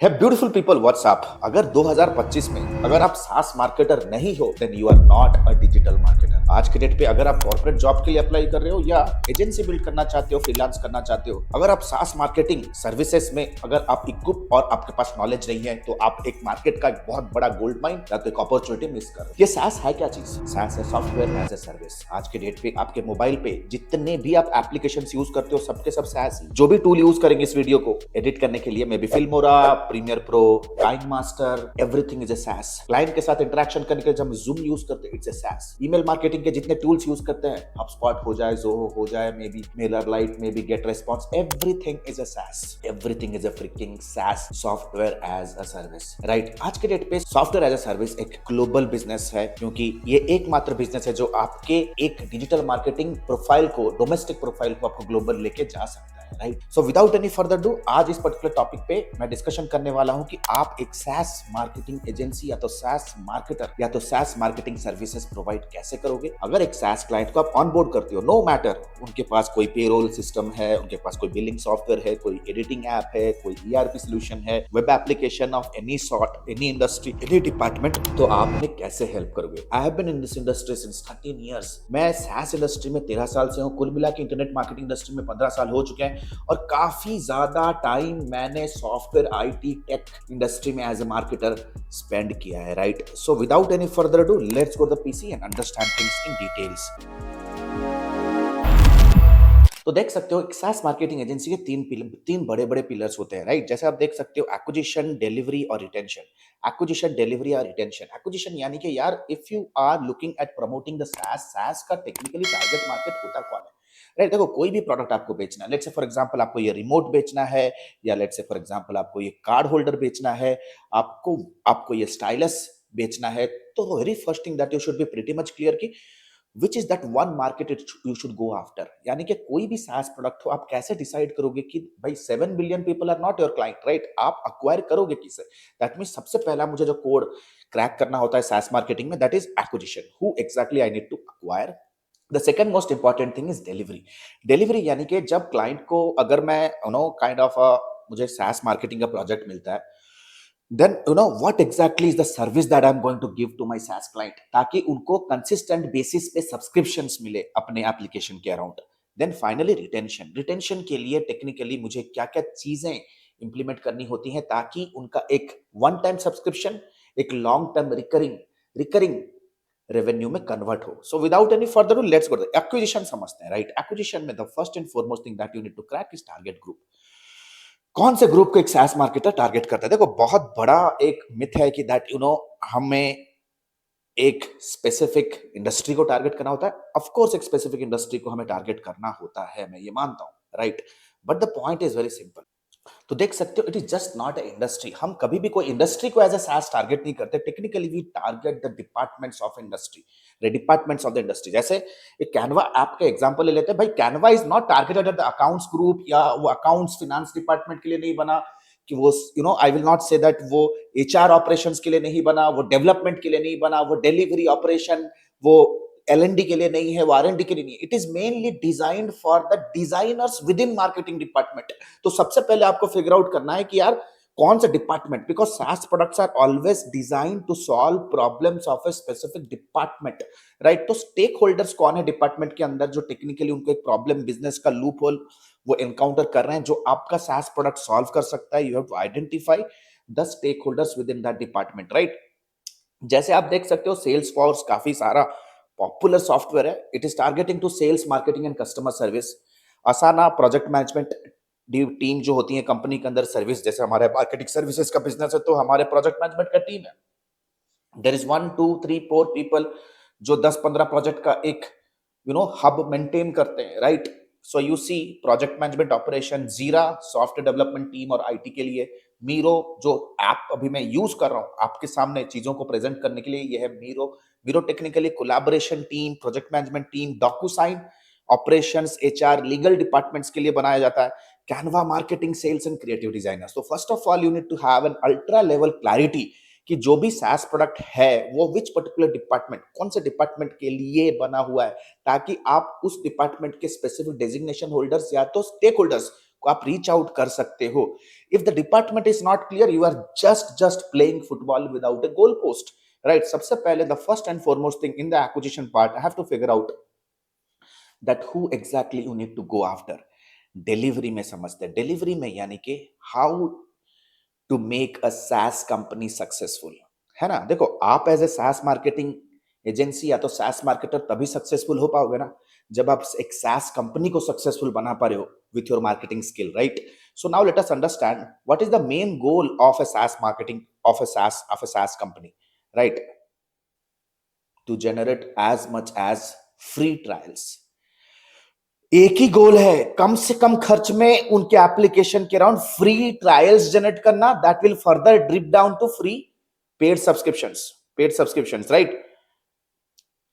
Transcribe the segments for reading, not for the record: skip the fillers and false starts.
है beautiful people WhatsApp. अगर 2025 में अगर आप सास मार्केटर नहीं हो then you are not a digital marketer. आज के डेट पे अगर आप कॉर्पोरेट जॉब के लिए अप्लाई कर रहे हो या एजेंसी बिल्ड करना चाहते हो, फ्रीलांस करना चाहते हो, अगर आप सास मार्केटिंग सर्विसेज में अगर आप इक्विप और आपके पास नॉलेज नहीं है तो आप एक मार्केट का एक बहुत बड़ा गोल्ड माइन या तो एक अपॉर्चुनिटी मिस कर रहे हो। ये सास है क्या चीज? सास है सॉफ्टवेयर एज ए सर्विस। आज के डेट पे आपके मोबाइल पे जितने भी आप एप्लीकेशन यूज करते हो सबके सब सास ही। जो भी टूल यूज करेंगे इस वीडियो को एडिट करने के लिए, maybe Filmora, Premiere Pro, KineMaster, everything is a SaaS. Client के साथ इंटरेक्शन करने के लिए जब हम जूम यूज करते हैं इट्स ए सास। ईमेल मार्केटिंग के जितने टूल्स यूज करते हैं, HubSpot हो जाए, Zoho हो जाए, maybe MailerLite, maybe GetResponse, everything is a SaaS. Everything is a freaking SaaS, software as a service, right? आज के डेट पे सॉफ्टवेयर एज अ सर्विस एक ग्लोबल बिजनेस है, क्योंकि ये एकमात्र बिजनेस है जो आपके एक डिजिटल मार्केटिंग प्रोफाइल को, डोमेस्टिक प्रोफाइल को आपको ग्लोबल लेके जा सकता है, राइट? So without any further do, आज इस पर्टिकुलर टॉपिक पे मैं डिस्कशन करने वाला हूं कि आप एक SaaS मार्केटिंग एजेंसी या तो SaaS मार्केटर या तो SaaS मार्केटिंग सर्विसेज प्रोवाइड कैसे करोगे। अगर एक SaaS क्लाइंट को आप ऑनबोर्ड करते हो, नो मैटर उनके पास कोई पेरोल सिस्टम है, उनके पास कोई बिलिंग सॉफ्टवेयर है, कोई एडिटिंग ऐप है, कोई ERP सॉल्यूशन है, web application of any sort, any industry, any department, तो आप उन्हें कैसे हेल्प करोगे? I have been in this industry since 13 years. मैं SaaS इंडस्ट्री में 13 साल से हूं, कुल मिला के इंटरनेट मार्केटिंग इंडस्ट्री में 15 साल हो चुके हैं और काफी ज्यादा टाइम मैंने सॉफ्टवेयर IT टेक इंडस्ट्री में एज ए मार्केटर स्पेंड किया है, राइट? So without any further do, let's go the PC and understand things in details. तो देख सकते हो एक SaaS मार्केटिंग एजेंसी के तीन बड़े बड़े पिलर्स होते हैं, राइट? जैसे आप देख सकते हो एक्विजिशन, डिलीवरी और रिटेंशन। एक्विजिशन, डिलीवरी और रिटेंशन। एक्विजिशन यानी कि यार if you are looking at promoting the SaaS का टेक्निकली टारगेट मार्केट होता कौन है, राइट? देखो कोई भी प्रोडक्ट आपको बेचना है, लेट्स से फॉर एग्जांपल आपको ये रिमोट बेचना है, या लेट्स से फॉर एग्जांपल आपको ये कार्ड होल्डर बेचना है, आपको आपको ये स्टाइलस बेचना है, तो very first thing that you should be pretty much clear कि which is that one market you should go after. यानी कि कोई भी SaaS प्रोडक्ट हो, आप कैसे डिसाइड करोगे कि भाई 7 billion people are not your client, right? आप अक्वायर करोगे किसे? दैट मीन सबसे पहला मुझे जो कोड क्रैक करना होता है SaaS मार्केटिंग में, that is acquisition. Who exactly I need to acquire. The second most important thing is delivery. Delivery यानी कि जब क्लाइंट को, अगर मैं काइंड ऑफ मुझे SaaS मार्केटिंग का प्रोजेक्ट मिलता है, then what exactly is the service that I'm going to give to my SaaS client, ताकि उनको consistent basis पे subscriptions मिले अपने application के अराउंड। then finally रिटेंशन के लिए टेक्निकली मुझे क्या क्या चीजें इंप्लीमेंट करनी होती हैं ताकि उनका एक वन टाइम सब्सक्रिप्शन एक लॉन्ग टर्म रिकरिंग रेवेन्यू में कन्वर्ट हो। So without any further let's go acquisition समझते हैं, राइट? एक्विजिशन में the first and foremost thing that you need to crack is target group. कौन से ग्रुप को एक SaaS मार्केटर टारगेट करता है? देखो बहुत बड़ा एक मिथ है कि दैट हमें एक स्पेसिफिक इंडस्ट्री को टारगेट करना होता है। ऑफ कोर्स एक स्पेसिफिक इंडस्ट्री को हमें टारगेट करना होता है, मैं ये मानता हूं, right? But the point is very simple. तो देख सकते हो it is just not a industry. हम कभी भी कोई इंडस्ट्री को एज ए SaaS टारगेट नहीं करते। Technically we target the departments of industry, the departments of the industry. जैसे एक कैनवा ऐप का एग्जांपल ले लेते हैं। भाई Canva is not targeted at the accounts group, या वो अकाउंट्स फिनेंस डिपार्टमेंट के लिए नहीं बना कि वो I will not say that वो HR ऑपरेशंस के लिए नहीं बना, वो डेवलपमेंट के लिए नहीं बना, वो डिलीवरी ऑपरेशन, वो L&D के लिए नहीं है, वो R&D के लिए नहीं है। It is mainly designed for the designers with in marketing department. तो सबसे पहले आपको फिगर आउट करना है कि यार कौन सा department, because SaaS products are always design to solve problems of a specific department, right? तो स्टेक होल्डर्स कौन है डिपार्टमेंट के अंदर जो टेक्निकली उनको एक प्रॉब्लम, बिजनेस का लूप होल वो एनकाउंटर कर रहे हैं, जो आपका SaaS प्रोडक्ट सॉल्व कर सकता है। You have to identify the stakeholders within that department, right? जैसे आप देख सकते हो सेल्स फॉर्स काफी सारा पॉपुलर सॉफ्टवेयर है। It is targeting to sales marketing and customer service. Asana project management team जो होती है कंपनी के अंदर सर्विस, जैसे हमारे मार्केटिंग सर्विसेज का बिजनेस है तो हमारे प्रोजेक्ट मैनेजमेंट का टीम है। देयर इज 1 2 3 4 पीपल जो 10-15 प्रोजेक्ट का एक हब मेंटेन करते हैं, right? So you see project management operation, Jira software development team और IT के लिए, मीरो जो ऐप अभी मैं यूज कर रहा हूं आपके सामने चीजों को प्रेजेंट करने के लिए, यह है Miro. Miro technically collaboration team, project management team, DocuSign operations, HR, legal departments के लिए बनाया जाता है। Canva marketing, sales and creative designers. तो first of all you need to have an ultra level clarity कि जो भी SaaS प्रोडक्ट है वो विच पर्टिकुलर डिपार्टमेंट, कौन से डिपार्टमेंट के लिए बना हुआ है, ताकि आप उस डिपार्टमेंट के स्पेसिफिक डेजिग्नेशन होल्डर्स या तो स्टेक होल्डर्स को आप रीच आउट कर सकते हो. If the department is not clear, you are just playing football without a goal post, right. सबसे पहले the first and foremost thing in the acquisition part, I have to figure out that who exactly you need to go after. Delivery में समझते हैं. Delivery में यानी कि how to make a SaaS company successful, है ना. देखो, आप as a SaaS marketing agency या तो SaaS मार्केटर तभी सक्सेसफुल हो पाओगे ना जब आप एक SaaS कंपनी को सक्सेसफुल बना पा रहे हो with your marketing skill, right. So now let us understand what is the main goal of a SaaS marketing of a SaaS company, right? To generate as much as free trials. एक ही गोल है, कम से कम खर्च में उनके application के around free trials generate करना, that will further drip down to free paid subscriptions, right.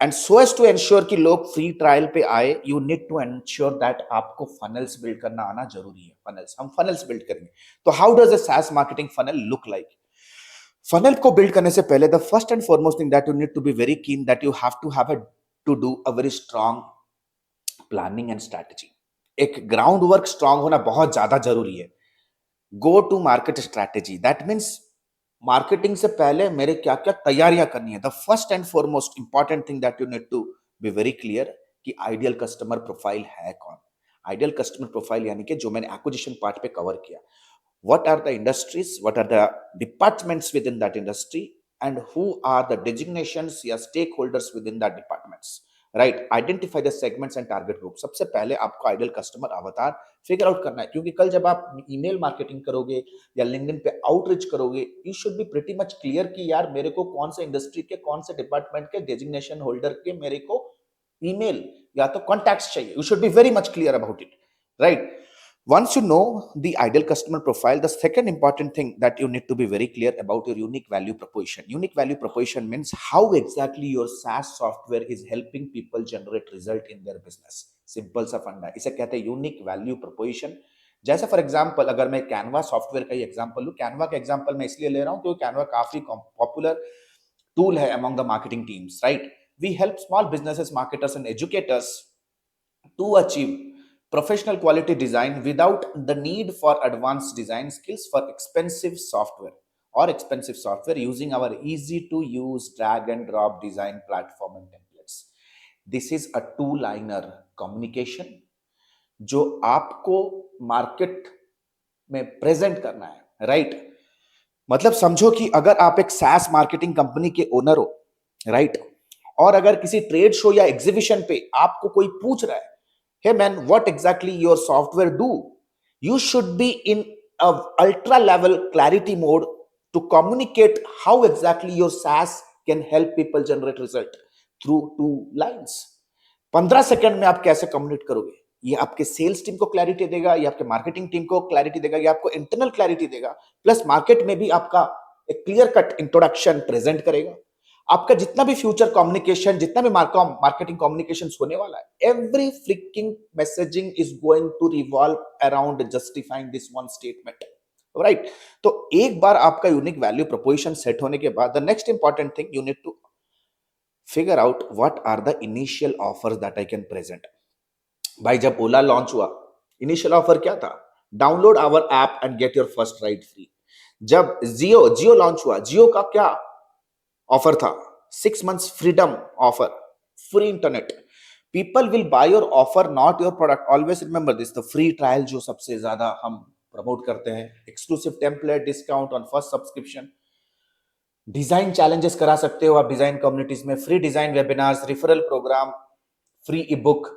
And so as to ensure कि लोग फ्री ट्रायल पे आए, you need to ensure that आपको फनल्स बिल्ड करना आना जरूरी है. हम फनल्स बिल्ड करेंगे. तो how does a SaaS marketing funnel look like? Funnel को बिल्ड करने से पहले the first and foremost thing that you need to be very keen, that you have to have to do a very strong planning and strategy. एक ground work strong होना बहुत ज्यादा जरूरी है. Go to market strategy, that means marketing से पहले मेरे क्या क्या तैयारियां करनी है. The first and foremost important thing that you need to be very clear कि आइडियल कस्टमर प्रोफाइल है कौन. आइडियल कस्टमर प्रोफाइल यानी कि जो मैंने एक्विजिशन पार्ट पे कवर किया, what are the industries, what are the departments within that industry, and who are the designations या stakeholders within that departments, right? Identify the segments and target group. सबसे पहले आपको आइडियल कस्टमर अवतार figure out करना है, क्योंकि कल जब आप ईमेल मार्केटिंग करोगे या लिंक्डइन पे आउटरीच करोगे, you should be pretty much clear कि यार मेरे को कौन से इंडस्ट्री के, कौन से डिपार्टमेंट के डेजिग्नेशन होल्डर के मेरे को ईमेल या तो कॉन्टैक्ट्स चाहिए. You should be very much clear about it, right? Once you know the ideal customer profile, the second important thing that you need to be very clear about your unique value proposition. Unique value proposition means how exactly your SaaS software is helping people generate result in their business. Simple सा फंडा, इसे कहते हैं unique value proposition. जैसे for example अगर मैं Canva software का ही example लूं, कैनवा का एग्जांपल मैं इसलिए ले रहा हूं क्योंकि कैनवा काफी पॉपुलर टूल है among the marketing teams, right? We help small businesses, marketers and educators to achieve professional quality design without the need for advanced design skills for expensive software using our easy to use drag and drop design platform and templates. This is a two-liner communication जो आपको market में present करना है, right. मतलब समझो कि अगर आप एक SaaS मार्केटिंग कंपनी के ओनर हो, राइट, और अगर किसी ट्रेड शो या एग्जीबिशन पे आपको कोई पूछ रहा है, hey man, what exactly your software do, you should be in a ultra level clarity mode to communicate how exactly your SaaS can help people generate result through two lines. 15 second में आप कैसे communicate करोगे? ये आपके sales team को clarity देगा, ये आपके मार्केटिंग टीम को क्लैरिटी देगा, ये आपको इंटरनल क्लैरिटी देगा, प्लस मार्केट में भी आपका एक क्लियर कट इंट्रोडक्शन प्रेजेंट करेगा. आपका जितना भी फ्यूचर कम्युनिकेशन, जितना भी मार्केटिंग कम्युनिकेशन होने वाला है, every fricking messaging is going to revolve around justifying this one statement, right. तो एक बार आपका यूनिक वैल्यू प्रोपोजिशन सेट होने के बाद the next important thing, you need to figure out what are the initial offers that I can present. भाई जब Ola launch हुआ, initial offer क्या था? Download our app and get your first ride free. जब Jio launch हुआ, जियो का क्या offer था? 6 months freedom offer, free internet. People will buy your offer, not your product. Always remember this. The free trial जो सबसे ज्यादा हम प्रमोट करते हैं, exclusive template, discount on first subscription, design challenges करा सकते हो आप डिजाइन कम्युनिटीज में, free design webinars, referral program, free e book,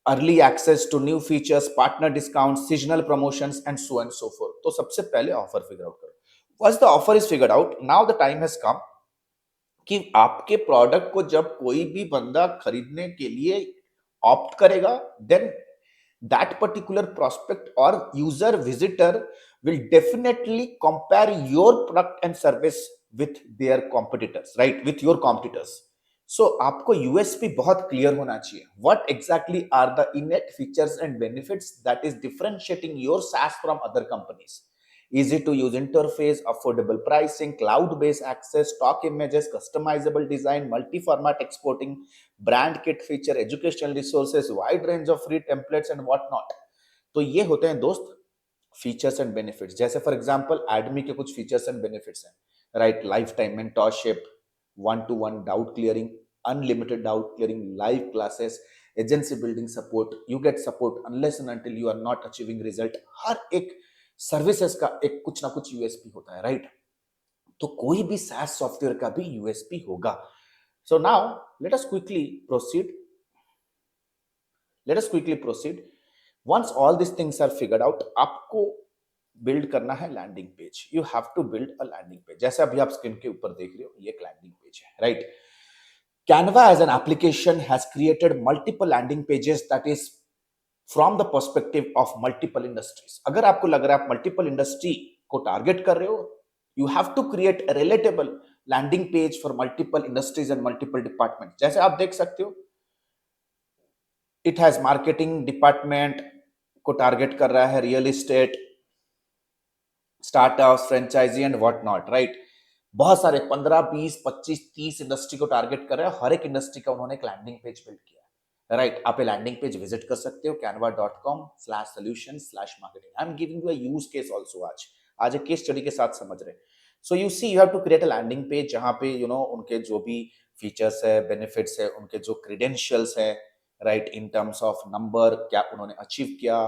early access to new features, partner discount, seasonal promotions and so forth. तो सबसे पहले ऑफर फिगर आउट करो. Once the offer is figured out, now the time has come कि आपके product को जब कोई भी बंदा खरीदने के लिए ऑप्ट करेगा, देन दैट पर्टिकुलर प्रोस्पेक्ट और user visitor will definitely compare your product and service with their competitors, right? With your competitors. So आपको USP बहुत क्लियर होना चाहिए. What exactly are the innate features and benefits that is differentiating your SaaS from other companies? Easy to use interface, affordable pricing, cloud-based access, stock images, customizable design, multi-format exporting, brand kit feature, educational resources, wide range of free templates and whatnot. तो ये होते हैं दोस्त features and benefits. जैसे for example Admi के कुछ features and benefits हैं, right? Lifetime mentorship, one to one doubt clearing, unlimited doubt clearing, live classes, agency building support, you get support unless and until you are not achieving result. हर एक services का एक कुछ ना कुछ USP होता है, राइट? तो कोई भी SaaS सॉफ्टवेयर का भी यूएसपी होगा। So now let us quickly proceed. Once all this things are figured out, आपको बिल्ड करना है landing page. You have to build a landing page. जैसे अभी आप स्क्रीन के ऊपर देख रहे हो, ये एक लैंडिंग पेज है, right? Canva as an application has created multiple landing pages that is from the perspective of multiple industries. अगर आपको लग रहा है आप मल्टीपल इंडस्ट्री को टारगेट कर रहे हो, you have to create a relatable landing page for multiple industries and multiple departments. जैसे आप देख सकते हो, it has marketing department को टारगेट कर रहा है, real estate, startups, franchisee and what not, right? बहुत सारे 15, 20, 25, 30 इंडस्ट्री को टारगेट कर रहे हैं। हर एक इंडस्ट्री का उन्होंने एक लैंडिंग पेज बिल्ड किया है, राइट? आप ये लैंडिंग पेज विजिट कर सकते हो canva.com/solutions/marketing। I am giving you a use case also. आज एक केस स्टडी के साथ समझ रहे। So you see, you have to create a landing page जहां पे उनके जो भी फीचर्स है, बेनिफिट्स है, उनके जो क्रेडेंशियल्स है, right, in terms of number, क्या उन्होंने अचीव किया,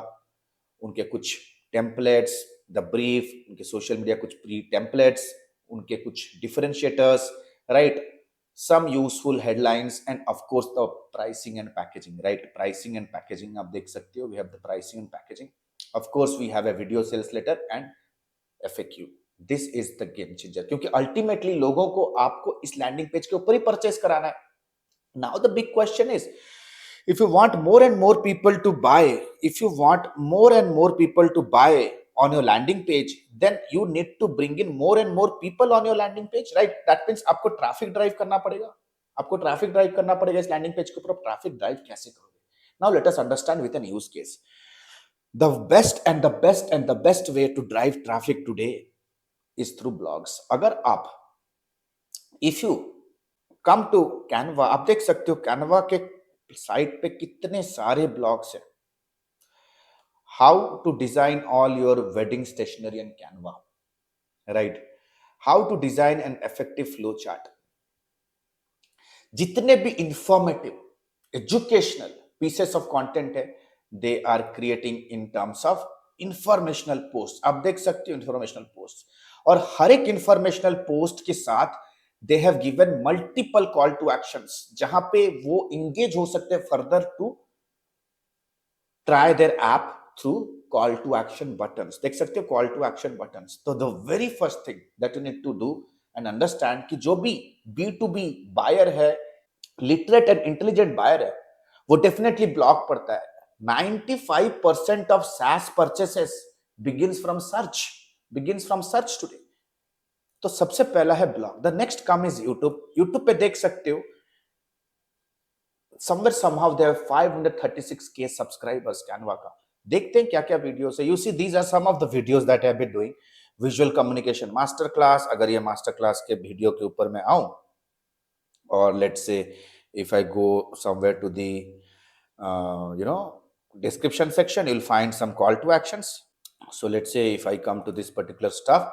उनके कुछ टेम्पलेट्स, द ब्रीफ, उनके सोशल मीडिया कुछ प्री टेम्पलेट्स, उनके कुछ differentiators, right, some useful headlines and of course the pricing and packaging, right? Pricing and packaging आप देख सकते हो। We have the pricing and packaging, of course we have a video sales letter and FAQ। This is the game changer, क्योंकि ultimately लोगों को आपको इस landing page के ऊपर ही परचेस कराना है। Now the big question is, if you want more and more people to buy, if you want more and more people to buy on your landing page, then you need to bring in more and more people on your landing page, right? That means आपको traffic drive करना पड़ेगा। आपको traffic drive करना पड़ेगा इस landing page के ऊपर। Traffic drive कैसे करोगे? Now let us understand with an use case. The best and the best and the best way to drive traffic today is through blogs. अगर आप, if you come to Canva, आप देख सकते हो Canva के site पे कितने सारे ब्लॉग्स हैं। How to design all your wedding stationery in Canva, right? How to design an effective flow chart. जितने भी informative, educational pieces of content है, they are creating in terms of informational post. आप देख सकते हो informational post, और हर एक informational post के साथ they have given multiple call to actions जहां पे वो engage हो सकते हैं further to try their app through call to action buttons। देख सकते हो call to action buttons। तो the very first thing that you need to do and understand कि जो भी B2B buyer है, literate and intelligent buyer है, वो definitely blog पढ़ता है। 95% of SaaS purchases begins from search today। तो सबसे पहला है blog. The next come is YouTube. YouTube पे देख सकते हो somewhere somehow there are 536K subscribers Canva का। देखते हैं क्या क्या वीडियोस है। You see, these are some of the videos that I have been doing. Visual communication master class, अगर ये मास्टर क्लास के वीडियो के ऊपर मैं आऊं, और let's say if I go somewhere to the description section, you'll find some call to actions। so let's say if I come to this particular stuff,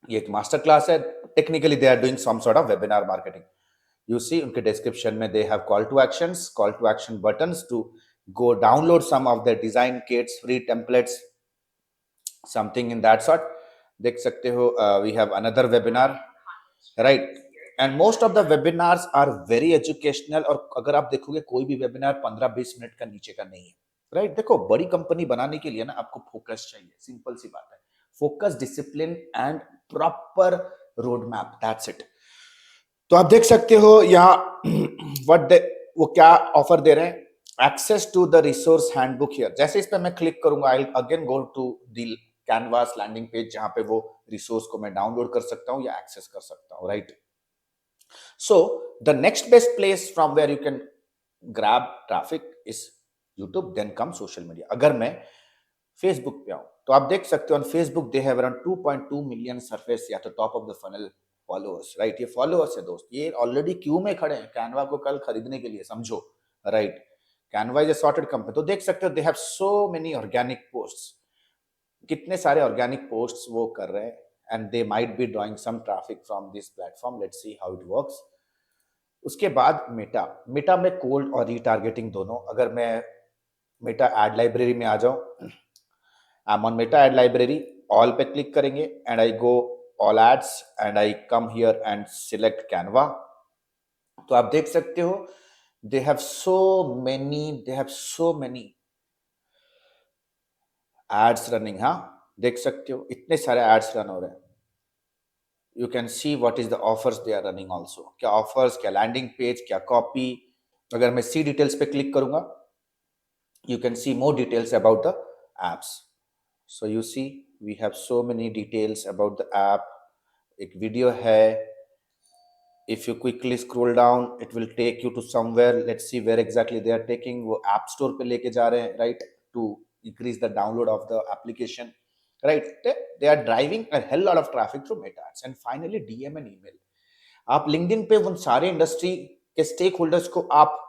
ये एक मास्टर क्लास है। Technically they are doing some sort of webinar marketing. You see, उनके description में they have call to action buttons to go download some of the design kits, free templates, something in that sort. देख सकते हो we have another webinar, right? And most of the webinars are very educational. और अगर आप देखोगे कोई भी webinar 15-20 minute का नीचे का नहीं है, राइट? देखो, बड़ी कंपनी बनाने के लिए ना आपको फोकस चाहिए, सिंपल सी बात है। Focus, discipline and proper road map, that's it. तो आप देख सकते हो यहाँ वो क्या ऑफर दे रहे हैं। Access to the resource handbook here. जैसे इस पे मैं क्लिक करूंगा, I again go to the Canva's landing page, जहां पे वो रिसोर्स को मैं डाउनलोड कर सकता हूं या एक्सेस कर सकता हूं, right? So the next best place from where you can grab traffic is YouTube, then come social media. अगर मैं फेसबुक पे आऊं, तो आप देख सकते हो on Facebook they have around 2.2 million surface या तो top of the funnel followers, right? ये फॉलोअर्स है दोस्त, ये ऑलरेडी क्यू में खड़े हैं कैनवा को कल खरीदने के लिए, समझो, right? Canva is a sorted company. तो देख सकते हो they have so many organic posts, कितने सारे ऑर्गेनिक पोस्ट्स वो कर रहे हैं, and they might be drawing some traffic from this platform. Let's see how it works. उसके बाद मेटा, मेटा में कोल्ड और रीटारगेटिंग दोनों। अगर मैं मेटा एड लाइब्रेरी में आ जाऊं, I am on Meta ad library, all पे क्लिक करेंगे and I go all ads and I come here and select Canva. तो आप देख सकते हो they have so many ads running. हाँ, देख सकते हो इतने सारे एड्स रन हो रहे हैं। You can see what is the offers they are running also, क्या ऑफर्स, क्या लैंडिंग पेज, क्या कॉपी। अगर मैं सी डिटेल्स पे क्लिक करूंगा, you can see more details about the apps. So you see we have so many details about the app. एक video है, if you quickly scroll down it will take you to somewhere. Let's see where exactly they are taking. वो app store पे लेके जा रहे हैं, right, to increase the download of the application, right. They are driving a hell lot of traffic through Meta ads. And finally DM and email. आप LinkedIn पे उन सारे इंडस्ट्री के स्टेक होल्डर्स को आप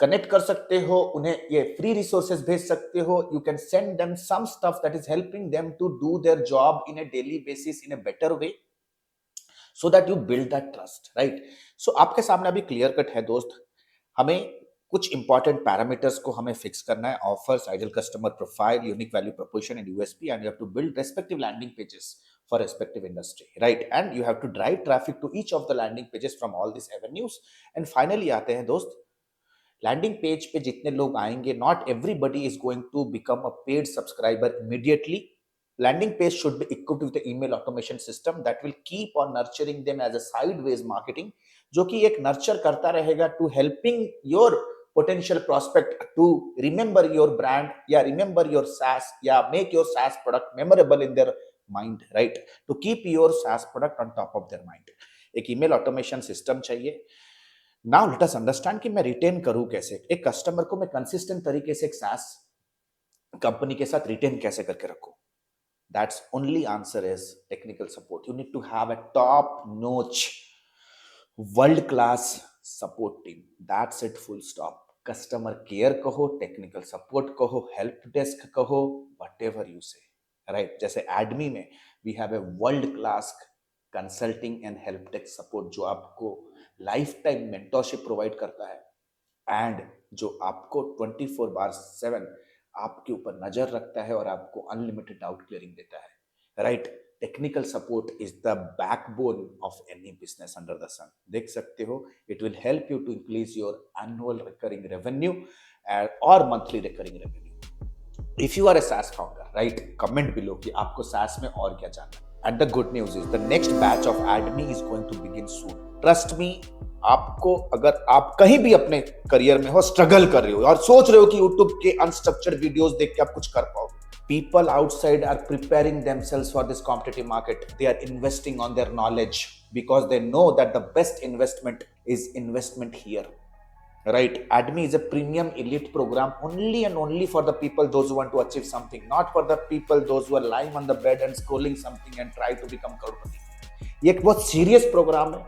कनेक्ट कर सकते हो, उन्हें ये फ्री रिसोर्सेज भेज सकते हो। You can send them some stuff that is helping them to do their job in a daily basis in a better way, so that you build that trust, right. So आपके सामने अभी clear cut है दोस्त, हमें कुछ important parameters को हमें fix करना है। Offers, ideal customer profile, unique value proposition and USP, and you have to build respective landing pages for respective industry, right? And you have to drive traffic to each of the landing pages from all these avenues. And finally आते हैं दोस्त, landing page पे जितने लोग आएंगे, not everybody is going to become a paid subscriber immediately. Landing page should be equipped with email automation system that will keep on nurturing them as a sideways marketing, जो कि एक nurture करता रहेगा to helping your potential prospect to remember your brand, या remember your SaaS, या make your SaaS product memorable in their mind, right? To keep your SaaS product on top of their mind. एक email automation system चाहिए। Now let us understand कि मैं retain करूं कैसे, एक customer को मैं कंसिस्टेंट तरीके से एक SaaS कंपनी के साथ रिटेन कैसे करके रखूं। That's only answer is technical support. You need to have a top-notch, world-class support team. That's it, full stop. Customer care कहो, टेक्निकल सपोर्ट कहो, हेल्प डेस्क कहो, whatever you say, राइट। जैसे ADMI में we have a world class consulting and help desk support, जो आपको life time mentorship provide करता है and जो आपको 24/7 आपके ऊपर नजर रखता है और आपको अनलिमिटेड डाउट क्लियरिंग देता है, right. Technical support is the backbone of any business under the sun. देख सकते हो, it will help you to increase your annual recurring revenue और monthly recurring revenue. If you are a SaaS founder, right, comment below कि आपको SaaS में और क्या जानना है। And the good news is the next batch of Admi is going to begin soon. Trust me, आपको अगर आप कहीं भी अपने करियर में हो, स्ट्रगल कर रहे हो और सोच रहे हो कि यूट्यूब के अनस्ट्रक्चर्ड वीडियोस देख के आप कुछ कर पाओगे, people outside are preparing themselves for this competitive market. They are investing on their knowledge because they know that the best investment is investment here, right? ADMI is a premium elite program only and only for the people those who want to achieve something, not for the people those who are lying on the bed and scrolling something and try to become crorepati. ये एक बहुत serious program है।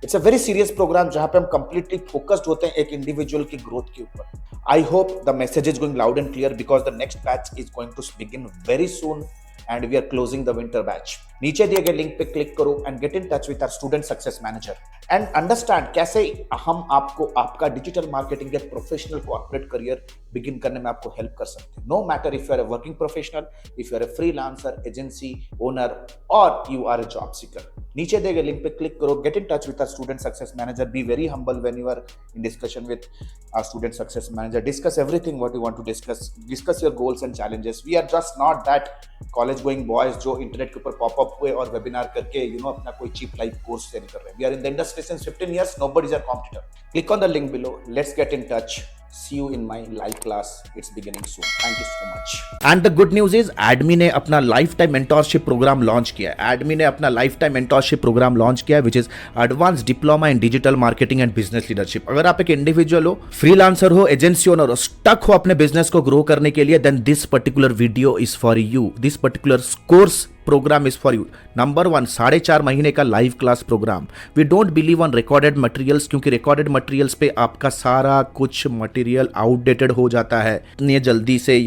It's a very serious program जहां पे हम completely focused होते हैं एक इंडिविजुअल की ग्रोथ के ऊपर। I hope the message is going loud and clear because the next batch is going to begin very soon and we are closing the winter batch. नीचे दिए गए लिंक पे क्लिक करो and get in touch with our student success manager and understand कैसे हम आपको आपका digital marketing या प्रोफेशनल कॉर्पोरेट करियर बिगिन करने में आपको हेल्प कर सकते हैं। No matter if you are a working professional, if you are a freelancer, agency owner और you are a job seeker. नीचे दिए गए लिंक पे क्लिक करो, get in touch with our student success manager, be very humble when you are in discussion with our student success manager, discuss everything what you want to discuss your goals and challenges. We are just not that college going boys जो internet के ऊपर popup हुए और webinar करके अपना कोई cheap life course cell कर रहे हैं। We are in the industry since 15 years, nobody is our competitor. Click on the link below, let's get in touch. See you in my live class. It's beginning soon. Thank you so much. And the good news is ADMI ने अपना lifetime mentorship program launch किया है। ADMI ने अपना lifetime mentorship program launch किया है which is advance diploma in digital marketing and business leadership. अगर आप एक इंडिविजुअल हो, फ्रीलांसर हो, एजेंसी ओनर हो, स्टक हो अपने बिजनेस को ग्रो करने के लिए, then this particular video is for you. This particular course program is for you. Number 1, 4.5 महीने का live class program. We don't believe on recorded materials क्योंकि recorded materials पे आपका सारा कुछ मटेरियल आउटडेटेड हो जाता है, इतनी जल्दी से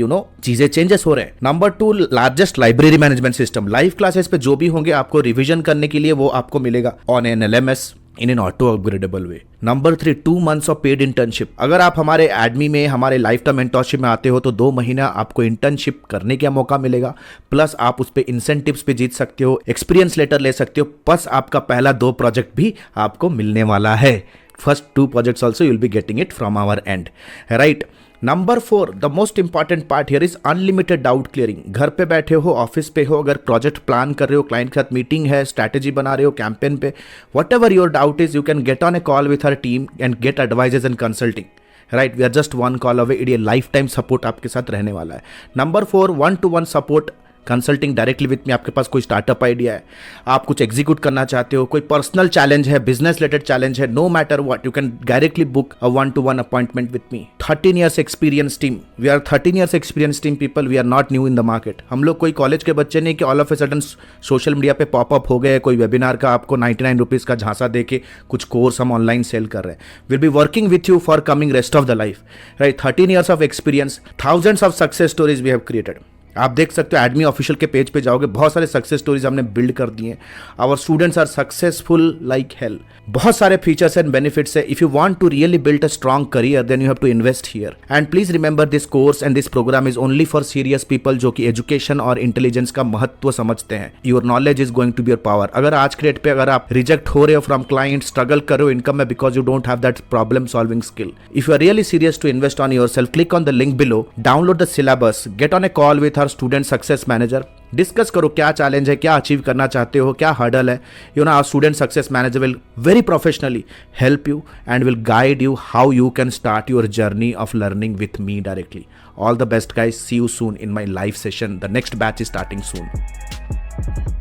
चीजें चेंजेस हो रहे हैं. Number 2, largest library management system. Live classes पे जो भी होंगे आपको रिवीजन करने के लिए वो आपको मिलेगा on an LMS in an auto upgradable way. Number 3, 2 months of paid internship. अगर आप हमारे एडमी में हमारे लाइफ टाइम मेंटोरशिप में आते हो तो 2 महीना आपको इंटर्नशिप करने का मौका मिलेगा, प्लस आप उस पर इंसेंटिव्स पे जीत सकते हो, एक्सपीरियंस लेटर ले सकते हो, प्लस आपका पहला 2 प्रोजेक्ट भी आपको मिलने वाला है. First 2 projects also you'll be getting it from our end, right? Number 4, the most important part here is unlimited doubt clearing. घर पे बैठे हो, ऑफिस पे हो, अगर प्रोजेक्ट प्लान कर रहे हो, क्लाइंट के साथ मीटिंग है, स्ट्रैटेजी बना रहे हो कैंपेन पे, whatever your doubt is, you can get on a call with our team and get advices and consulting. Right, we are just 1 call away. ये लाइफ टाइम सपोर्ट आपके साथ रहने वाला है. Number 4, 1-to-1 support consulting directly with me. आपके पास कोई startup idea है, आप कुछ एग्जीक्यूट करना चाहते हो, कोई पर्सनल चैलेंज है, बिजनेस रिलेटेड चैलेंज है, no matter what, you can directly book a 1-to-1 appointment with me. 13 years experience team. We are 13 years experience team people. We are not new in the market. हम लोग कोई college के बच्चे नहीं कि all of a sudden social media पे pop up हो गए, कोई वेबिनार का आपको 99 रुपीज़ का झांसा दे के कुछ कोर्स हम ऑनलाइन सेल कर रहे हैं. Will be working with you for coming rest of the life. Right, 13 years of experience, thousands of success stories we have created. आप देख सकते हो एडमी ऑफिशियल के पेज पे जाओगे, बहुत सारे सक्सेस स्टोरीज हमने बिल्ड कर दिए हैं. Our students are successful like hell. बहुत सारे फीचर्स एंड बेनिफिट्स है. If you want to really build a strong career then you have to invest here. And please remember this course and this program is only for serious people जो कि education और intelligence का महत्व समझते हैं. Your knowledge is going to be your power. अगर आज के डेट पे अगर आप रिजेक्ट हो रहे हो फ्रॉम क्लाइंट, स्ट्रगल कर रहे हो इनकम में because you don't have that problem solving skill, if you are really serious to invest on yourself, click on the link below, download the syllabus, get on a call with our student success manager. Discuss करो क्या challenge है, क्या achieve करना चाहते हो, क्या hurdle है. Our student success manager will very professionally help you and will guide you how you can start your journey of learning with me directly. All the best guys. See you soon in my live session. The next batch is starting soon.